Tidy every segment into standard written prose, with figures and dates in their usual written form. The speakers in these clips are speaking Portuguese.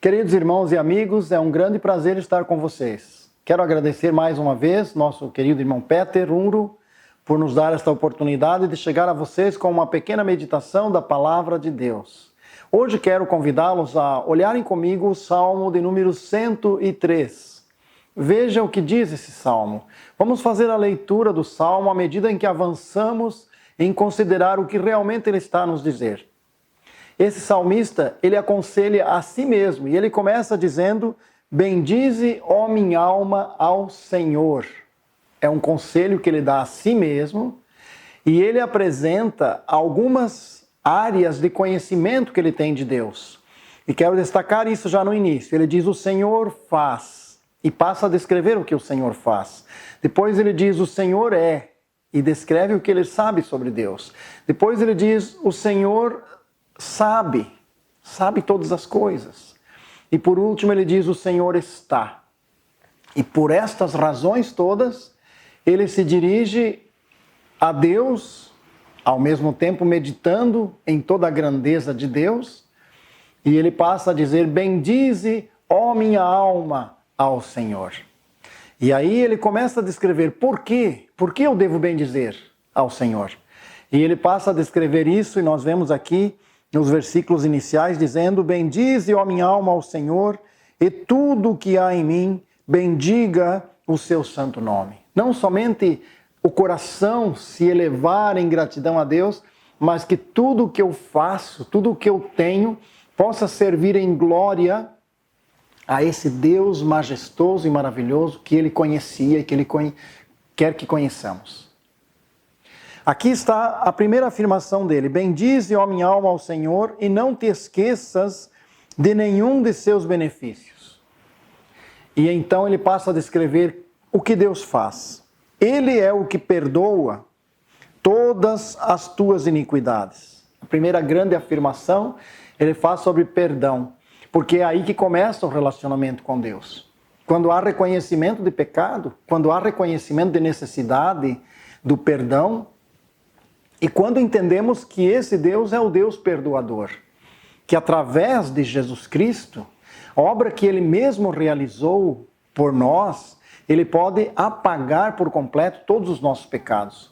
Queridos irmãos e amigos, é um grande prazer estar com vocês. Quero agradecer mais uma vez nosso querido irmão Peter Unro por nos dar esta oportunidade de chegar a vocês com uma pequena meditação da Palavra de Deus. Hoje quero convidá-los a olharem comigo o Salmo de número 103. Veja o que diz esse Salmo. Vamos fazer a leitura do Salmo à medida em que avançamos em considerar o que realmente ele está a nos dizer. Esse salmista, ele aconselha a si mesmo, e ele começa dizendo: bendize, ó minha alma, ao Senhor. É um conselho que ele dá a si mesmo, e ele apresenta algumas áreas de conhecimento que ele tem de Deus. E quero destacar isso já no início. Ele diz: o Senhor faz, e passa a descrever o que o Senhor faz. Depois ele diz: o Senhor é, e descreve o que ele sabe sobre Deus. Depois ele diz: o Senhor sabe todas as coisas. E por último ele diz: o Senhor está. E por estas razões todas, ele se dirige a Deus, ao mesmo tempo meditando em toda a grandeza de Deus, e ele passa a dizer: bendize, ó minha alma, ao Senhor. E aí ele começa a descrever por quê? Por que eu devo bendizer ao Senhor? E ele passa a descrever isso, e nós vemos aqui nos versículos iniciais, dizendo: bendize, ó minha alma, ao Senhor, e tudo o que há em mim, bendiga o seu santo nome. Não somente o coração se elevar em gratidão a Deus, mas que tudo o que eu faço, tudo o que eu tenho, possa servir em glória a esse Deus majestoso e maravilhoso que ele conhecia e que ele quer que conheçamos. Aqui está a primeira afirmação dele: bendize, ó minha alma, ao Senhor, e não te esqueças de nenhum de seus benefícios. E então ele passa a descrever o que Deus faz. Ele é o que perdoa todas as tuas iniquidades. A primeira grande afirmação ele faz sobre perdão, porque é aí que começa o relacionamento com Deus. Quando há reconhecimento de pecado, quando há reconhecimento de necessidade do perdão, e quando entendemos que esse Deus é o Deus perdoador, que através de Jesus Cristo, a obra que Ele mesmo realizou por nós, Ele pode apagar por completo todos os nossos pecados.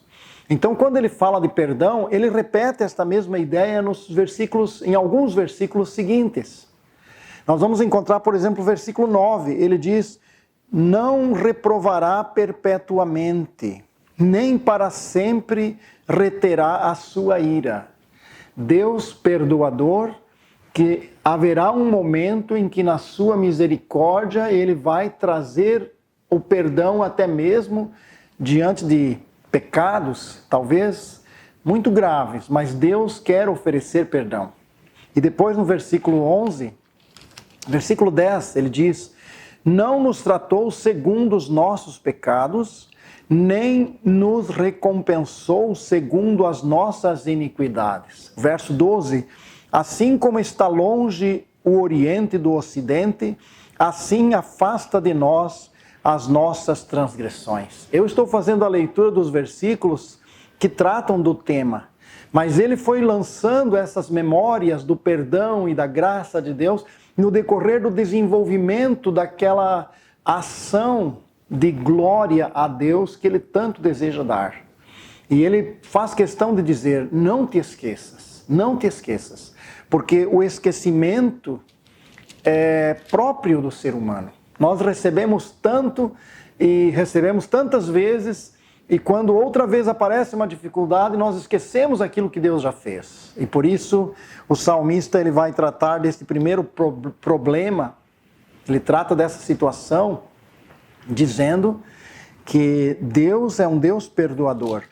Então, quando Ele fala de perdão, Ele repete esta mesma ideia em alguns versículos seguintes. Nós vamos encontrar, por exemplo, o versículo 9, ele diz: não reprovará perpetuamente, nem para sempre reterá a sua ira. Deus perdoador, que haverá um momento em que na sua misericórdia ele vai trazer o perdão até mesmo diante de pecados, talvez muito graves, mas Deus quer oferecer perdão. E depois no versículo 11, versículo 10, ele diz: não nos tratou segundo os nossos pecados, nem nos recompensou segundo as nossas iniquidades. Verso 12, assim como está longe o Oriente do Ocidente, assim afasta de nós as nossas transgressões. Eu estou fazendo a leitura dos versículos que tratam do tema, mas ele foi lançando essas memórias do perdão e da graça de Deus no decorrer do desenvolvimento daquela ação de glória a Deus que ele tanto deseja dar. E ele faz questão de dizer: não te esqueças, não te esqueças, porque o esquecimento é próprio do ser humano. Nós recebemos tanto e recebemos tantas vezes, e quando outra vez aparece uma dificuldade, nós esquecemos aquilo que Deus já fez. E por isso o salmista ele vai tratar desse primeiro problema, ele trata dessa situação, dizendo que Deus é um Deus perdoador.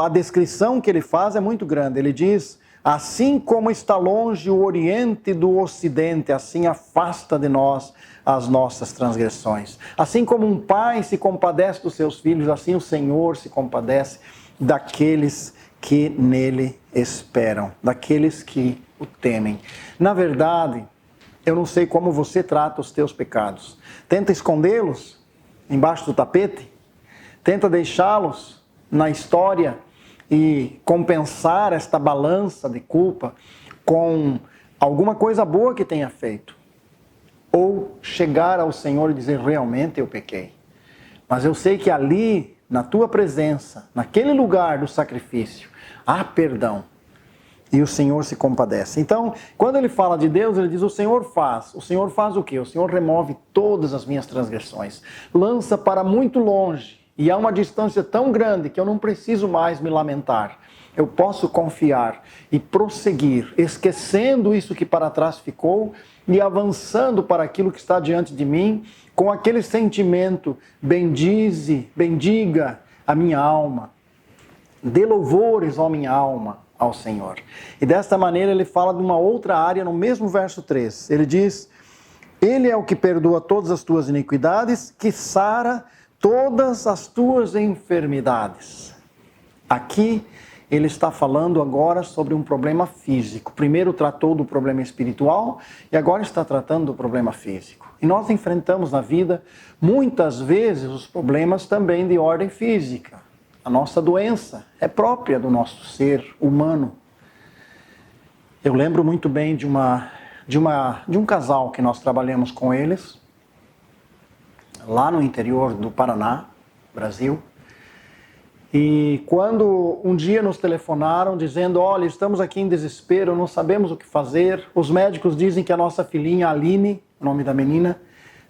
A descrição que ele faz é muito grande. Ele diz: assim como está longe o Oriente do Ocidente, assim afasta de nós as nossas transgressões. Assim como um pai se compadece dos seus filhos, assim o Senhor se compadece daqueles que nele esperam, daqueles que o temem. Na verdade, eu não sei como você trata os teus pecados. Tenta escondê-los embaixo do tapete? Tenta deixá-los na história e compensar esta balança de culpa com alguma coisa boa que tenha feito? ou chegar ao Senhor e dizer, realmente eu pequei. Mas eu sei que ali, na tua presença, naquele lugar do sacrifício, há perdão. E o Senhor se compadece. Então, quando ele fala de Deus, ele diz, o Senhor faz. O Senhor faz o quê? O Senhor remove todas as minhas transgressões. Lança para muito longe. E há uma distância tão grande que eu não preciso mais me lamentar. Eu posso confiar e prosseguir, esquecendo isso que para trás ficou e avançando para aquilo que está diante de mim, com aquele sentimento, bendiga a minha alma, dê louvores, ó minha alma, ao Senhor. E desta maneira ele fala de uma outra área no mesmo verso 3. Ele diz, ele é o que perdoa todas as tuas iniquidades, que sara todas as tuas enfermidades. Aqui ele está falando agora sobre um problema físico. Primeiro tratou do problema espiritual e agora está tratando do problema físico. E nós enfrentamos na vida muitas vezes os problemas também de ordem física. A nossa doença é própria do nosso ser humano. Eu lembro muito bem de um casal que nós trabalhamos com eles, lá no interior do Paraná, Brasil. E quando um dia nos telefonaram dizendo, olha, estamos aqui em desespero, não sabemos o que fazer. Os médicos dizem que a nossa filhinha, Aline, o nome da menina,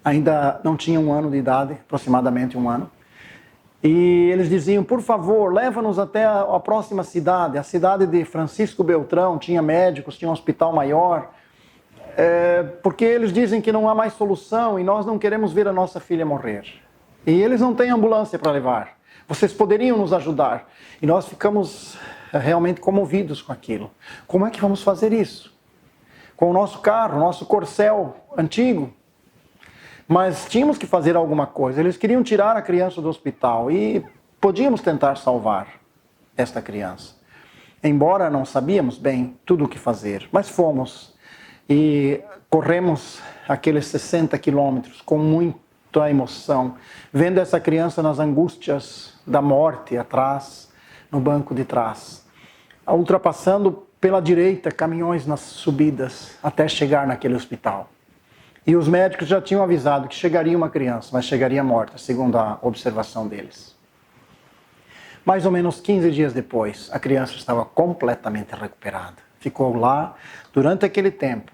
ainda não tinha 1 ano de idade, aproximadamente 1 ano. E eles diziam, por favor, leva-nos até a próxima cidade. A cidade de Francisco Beltrão tinha médicos, tinha um hospital maior. Porque eles dizem que não há mais solução e nós não queremos ver a nossa filha morrer. E eles não têm ambulância para levar. Vocês poderiam nos ajudar. E nós ficamos realmente comovidos com aquilo. Como é que vamos fazer isso? Com o nosso carro, nosso Corcel antigo. Mas tínhamos que fazer alguma coisa. Eles queriam tirar a criança do hospital e podíamos tentar salvar esta criança. Embora não sabíamos bem tudo o que fazer, mas fomos e corremos aqueles 60 quilômetros com muita emoção, vendo essa criança nas angústias da morte atrás, no banco de trás, ultrapassando pela direita caminhões nas subidas até chegar naquele hospital. E os médicos já tinham avisado que chegaria uma criança, mas chegaria morta, segundo a observação deles. Mais ou menos 15 dias depois, a criança estava completamente recuperada. Ficou lá durante aquele tempo.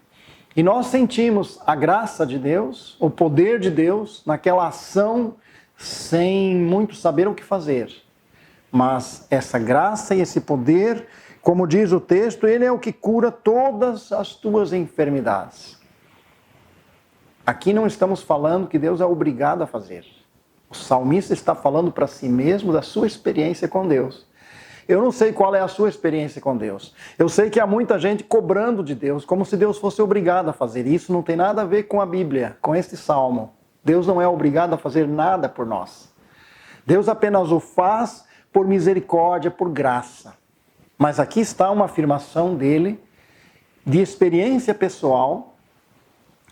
E nós sentimos a graça de Deus, o poder de Deus, naquela ação, sem muito saber o que fazer. Mas essa graça e esse poder, como diz o texto, ele é o que cura todas as tuas enfermidades. Aqui não estamos falando que Deus é obrigado a fazer. O salmista está falando para si mesmo da sua experiência com Deus. Eu não sei qual é a sua experiência com Deus. Eu sei que há muita gente cobrando de Deus, como se Deus fosse obrigado a fazer. Isso não tem nada a ver com a Bíblia, com este salmo. Deus não é obrigado a fazer nada por nós. Deus apenas o faz por misericórdia, por graça. Mas aqui está uma afirmação dele, de experiência pessoal,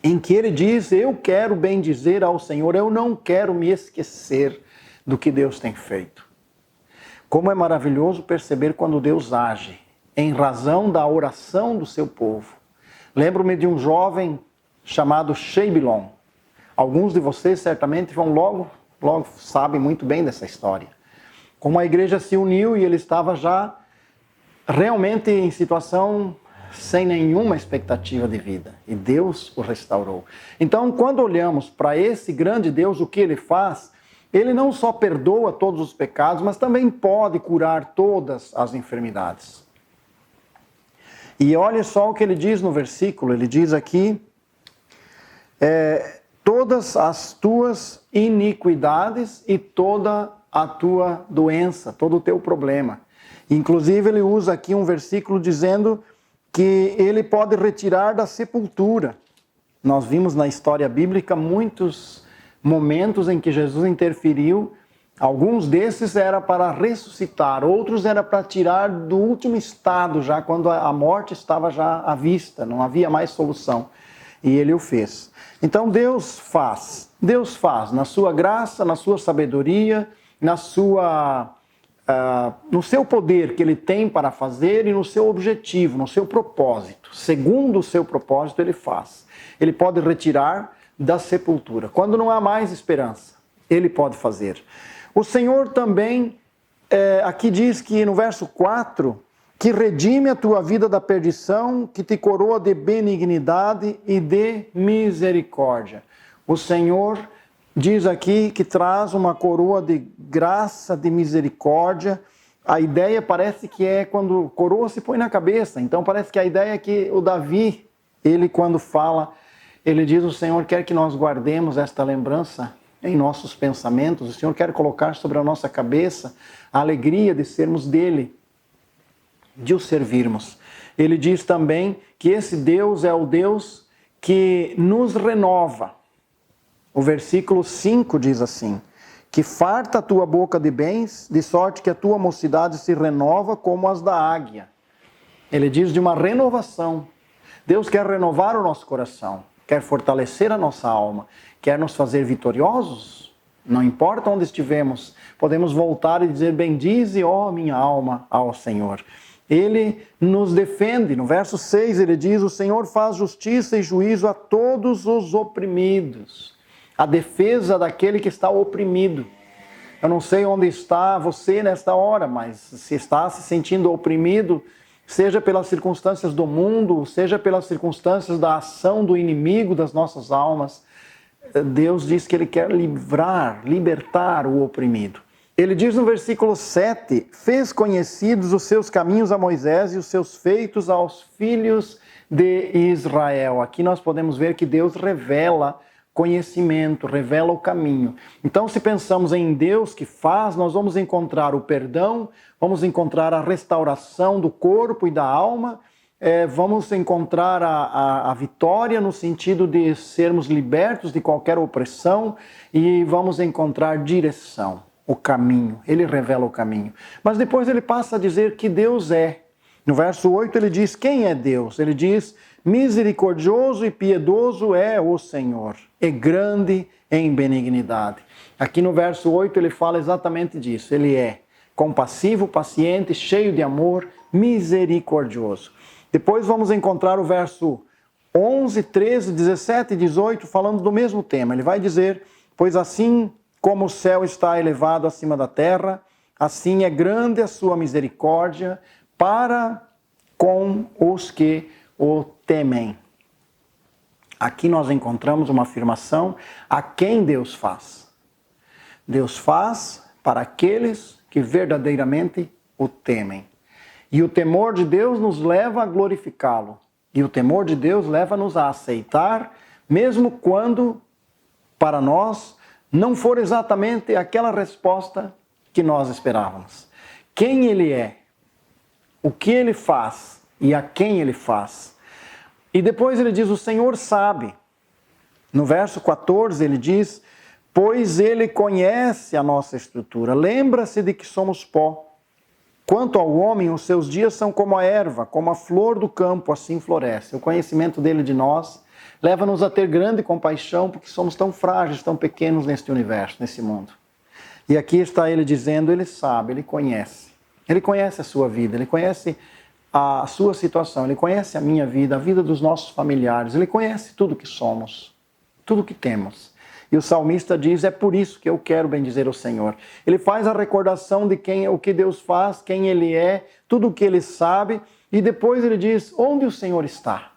em que ele diz, eu quero bendizer ao Senhor, eu não quero me esquecer do que Deus tem feito. Como é maravilhoso perceber quando Deus age, em razão da oração do seu povo. Lembro-me de um jovem chamado Shebilon. Alguns de vocês certamente vão logo sabem muito bem dessa história. Como a igreja se uniu e ele estava já realmente em situação sem nenhuma expectativa de vida. E Deus o restaurou. Então, quando olhamos para esse grande Deus, o que ele faz, ele não só perdoa todos os pecados, mas também pode curar todas as enfermidades. E olha só o que ele diz no versículo, ele diz aqui, todas as tuas iniquidades e toda a tua doença, todo o teu problema. Inclusive ele usa aqui um versículo dizendo que ele pode retirar da sepultura. Nós vimos na história bíblica muitos momentos em que Jesus interferiu. Alguns desses era para ressuscitar, outros era para tirar do último estado, já quando a morte estava já à vista, não havia mais solução. E ele o fez. Então Deus faz na sua graça, na sua sabedoria, no seu poder que ele tem para fazer e no seu objetivo, no seu propósito. Segundo o seu propósito, ele faz. Ele pode retirar da sepultura. Quando não há mais esperança, Ele pode fazer. O Senhor também, aqui diz que no verso 4, que redime a tua vida da perdição, que te coroa de benignidade e de misericórdia. O Senhor diz aqui que traz uma coroa de graça, de misericórdia. A ideia parece que é quando coroa se põe na cabeça. Então parece que a ideia é que o Davi, ele quando fala, ele diz: o Senhor quer que nós guardemos esta lembrança em nossos pensamentos. O Senhor quer colocar sobre a nossa cabeça a alegria de sermos dele, de o servirmos. Ele diz também que esse Deus é o Deus que nos renova. O versículo 5 diz assim: que farta a tua boca de bens, de sorte que a tua mocidade se renova como as da águia. Ele diz de uma renovação. Deus quer renovar o nosso coração, quer fortalecer a nossa alma, quer nos fazer vitoriosos. Não importa onde estivemos, podemos voltar e dizer: bendize, ó minha alma, ao Senhor. Ele nos defende. No verso 6 ele diz: o Senhor faz justiça e juízo a todos os oprimidos. A defesa daquele que está oprimido. Eu não sei onde está você nesta hora, mas se está se sentindo oprimido, seja pelas circunstâncias do mundo, seja pelas circunstâncias da ação do inimigo das nossas almas, Deus diz que Ele quer libertar o oprimido. Ele diz no versículo 7, fez conhecidos os seus caminhos a Moisés e os seus feitos aos filhos de Israel. Aqui nós podemos ver que Deus revela conhecimento, revela o caminho. Então, se pensamos em Deus que faz, nós vamos encontrar o perdão, vamos encontrar a restauração do corpo e da alma, vamos encontrar a vitória no sentido de sermos libertos de qualquer opressão e vamos encontrar direção, o caminho. Ele revela o caminho. Mas depois ele passa a dizer que Deus é. No verso 8 ele diz: quem é Deus? Ele diz: misericordioso e piedoso é o Senhor, e grande em benignidade. Aqui no verso 8 ele fala exatamente disso. Ele é compassivo, paciente, cheio de amor, misericordioso. Depois vamos encontrar o verso 11, 13, 17 e 18 falando do mesmo tema. Ele vai dizer: pois assim como o céu está elevado acima da terra, assim é grande a sua misericórdia para com os que o temem. Aqui nós encontramos uma afirmação a quem Deus faz. Deus faz para aqueles que verdadeiramente o temem. E o temor de Deus nos leva a glorificá-lo. E o temor de Deus leva-nos a aceitar, mesmo quando, para nós, não for exatamente aquela resposta que nós esperávamos. Quem Ele é, o que Ele faz e a quem Ele faz. E depois ele diz: o Senhor sabe. No verso 14 ele diz: pois Ele conhece a nossa estrutura, lembra-se de que somos pó. Quanto ao homem, os seus dias são como a erva, como a flor do campo, assim floresce. O conhecimento dele de nós leva-nos a ter grande compaixão, porque somos tão frágeis, tão pequenos neste universo, nesse mundo. E aqui está ele dizendo: Ele sabe, Ele conhece. Ele conhece a sua vida, Ele conhece a sua situação, Ele conhece a minha vida, a vida dos nossos familiares, Ele conhece tudo que somos, tudo que temos. E o salmista diz: é por isso que eu quero bendizer o Senhor. Ele faz a recordação de o que Deus faz, quem Ele é, tudo o que Ele sabe, e depois ele diz: onde o Senhor está?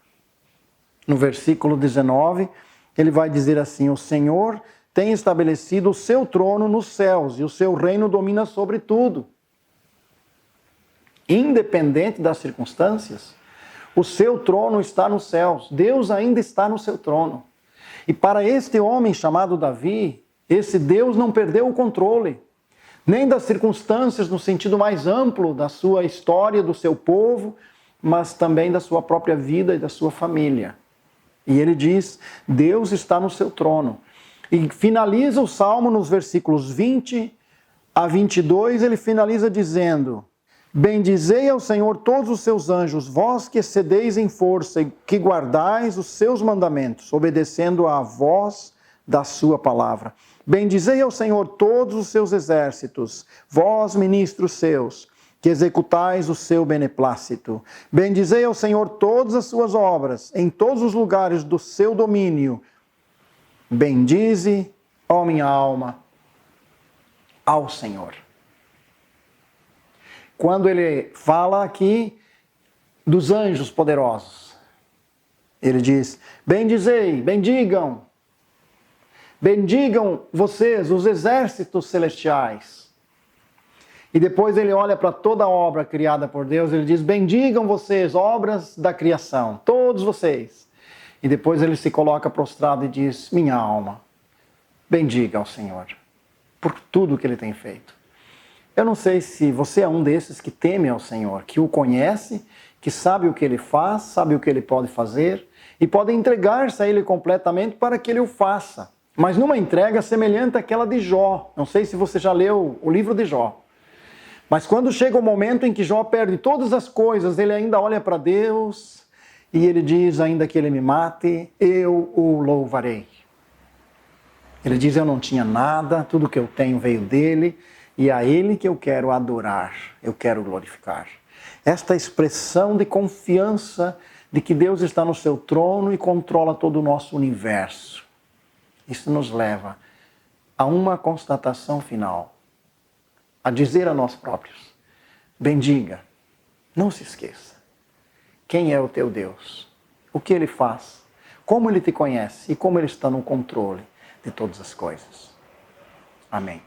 No versículo 19, ele vai dizer assim: o Senhor tem estabelecido o seu trono nos céus, e o seu reino domina sobre tudo. Independente das circunstâncias, o seu trono está nos céus. Deus ainda está no seu trono. E para este homem chamado Davi, esse Deus não perdeu o controle, nem das circunstâncias no sentido mais amplo da sua história, do seu povo, mas também da sua própria vida e da sua família. E ele diz: Deus está no seu trono. E finaliza o salmo nos versículos 20 a 22, ele finaliza dizendo: bendizei ao Senhor todos os seus anjos, vós que excedeis em força e que guardais os seus mandamentos, obedecendo à voz da sua palavra. Bendizei ao Senhor todos os seus exércitos, vós ministros seus, que executais o seu beneplácito. Bendizei ao Senhor todas as suas obras, em todos os lugares do seu domínio. bendize, ó minha alma, ao Senhor. Quando ele fala aqui dos anjos poderosos, ele diz: bendizei, bendigam vocês, os exércitos celestiais. E depois ele olha para toda a obra criada por Deus, ele diz: bendigam vocês, obras da criação, todos vocês. E depois ele se coloca prostrado e diz: minha alma, bendiga ao Senhor, por tudo que ele tem feito. Eu não sei se você é um desses que teme ao Senhor, que o conhece, que sabe o que ele faz, sabe o que ele pode fazer, e pode entregar-se a ele completamente para que ele o faça. Mas numa entrega semelhante àquela de Jó. Não sei se você já leu o livro de Jó. Mas quando chega o momento em que Jó perde todas as coisas, ele ainda olha para Deus e ele diz: ainda que ele me mate, eu o louvarei. Ele diz: eu não tinha nada, tudo que eu tenho veio dele, e a ele que eu quero adorar, eu quero glorificar. Esta expressão de confiança de que Deus está no seu trono e controla todo o nosso universo. Isso nos leva a uma constatação final, a dizer a nós próprios: bendiga, não se esqueça, quem é o teu Deus, o que ele faz, como ele te conhece e como ele está no controle de todas as coisas. Amém.